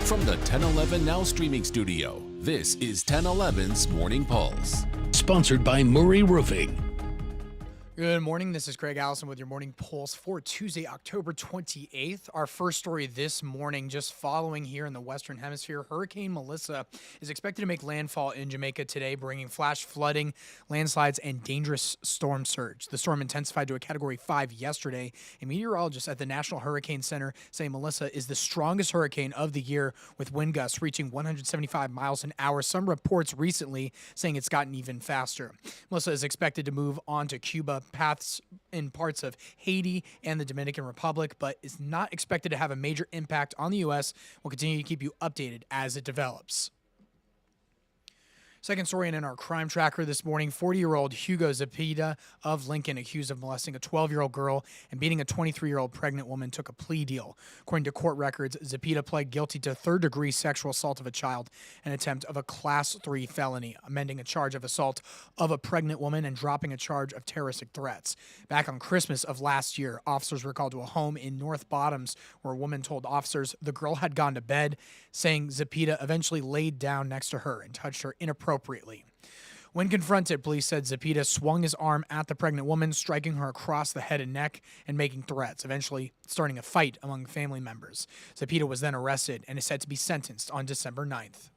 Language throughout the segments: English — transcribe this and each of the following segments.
From the 1011 Now streaming studio, this is 1011's Morning Pulse. Sponsored by Murray Roofing. Good morning. This is Craig Allison with your Morning Pulse for Tuesday, October 28th. Our first story this morning, just following here in the Western Hemisphere, Hurricane Melissa is expected to make landfall in Jamaica today, bringing flash flooding, landslides, and dangerous storm surge. The storm intensified to a Category 5 yesterday. A meteorologist at the National Hurricane Center say Melissa is the strongest hurricane of the year, with wind gusts reaching 175 miles an hour. Some reports recently saying it's gotten even faster. Melissa is expected to move on to Cuba, paths in parts of Haiti and the Dominican Republic, but is not expected to have a major impact on the U.S. We'll continue to keep you updated as it develops. Second story in our crime tracker this morning, 40-year-old Hugo Zepeda of Lincoln, accused of molesting a 12-year-old girl and beating a 23-year-old pregnant woman, took a plea deal. According to court records, Zepeda pled guilty to third-degree sexual assault of a child, an attempt of a Class 3 felony, amending a charge of assault of a pregnant woman and dropping a charge of terroristic threats. Back on Christmas of last year, officers were called to a home in North Bottoms where a woman told officers the girl had gone to bed, saying Zepeda eventually laid down next to her and touched her inappropriately. When confronted, police said Zepeda swung his arm at the pregnant woman, striking her across the head and neck and making threats, eventually starting a fight among family members. Zepeda was then arrested and is set to be sentenced on December 9th.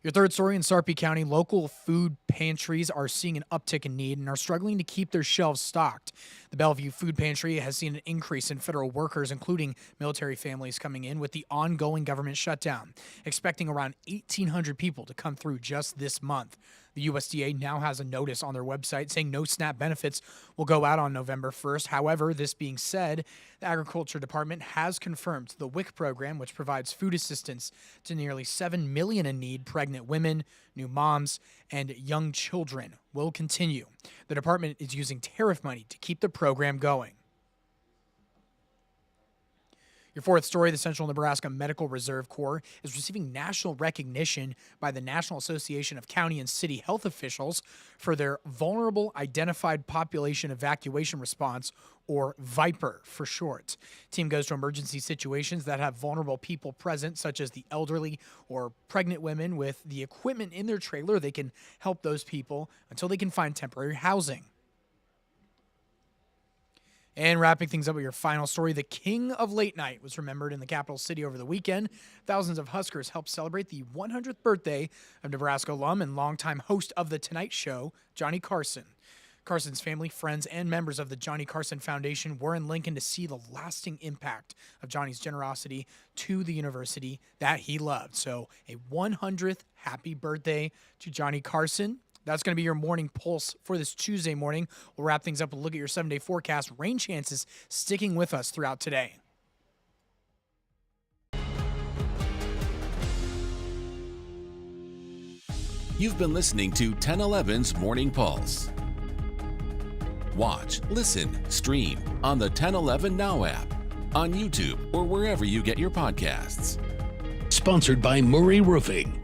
Your third story in Sarpy County, local food pantries are seeing an uptick in need and are struggling to keep their shelves stocked. The Bellevue Food Pantry has seen an increase in federal workers, including military families, coming in with the ongoing government shutdown, expecting around 1,800 people to come through just this month. The USDA now has a notice on their website saying no SNAP benefits will go out on November 1st. However, this being said, the Agriculture Department has confirmed the WIC program, which provides food assistance to nearly 7 million in need pregnant women, new moms, and young children, will continue. The department is using tariff money to keep the program going. Your fourth story, the Central Nebraska Medical Reserve Corps is receiving national recognition by the National Association of County and City Health Officials for their Vulnerable Identified Population Evacuation Response, or VIPER for short. Team goes to emergency situations that have vulnerable people present, such as the elderly or pregnant women. With the equipment in their trailer, they can help those people until they can find temporary housing. And wrapping things up with your final story, the king of late night was remembered in the capital city over the weekend. Thousands of Huskers helped celebrate the 100th birthday of Nebraska alum and longtime host of The Tonight Show, Johnny Carson. Carson's family, friends, and members of the Johnny Carson Foundation were in Lincoln to see the lasting impact of Johnny's generosity to the university that he loved. So a 100th happy birthday to Johnny Carson. That's going to be your morning pulse for this Tuesday morning. We'll wrap things up with a look at your 7-day forecast. Rain chances sticking with us throughout today. You've been listening to 1011's Morning Pulse. Watch, listen, stream on the 1011 Now app, on YouTube, or wherever you get your podcasts. Sponsored by Murray Roofing.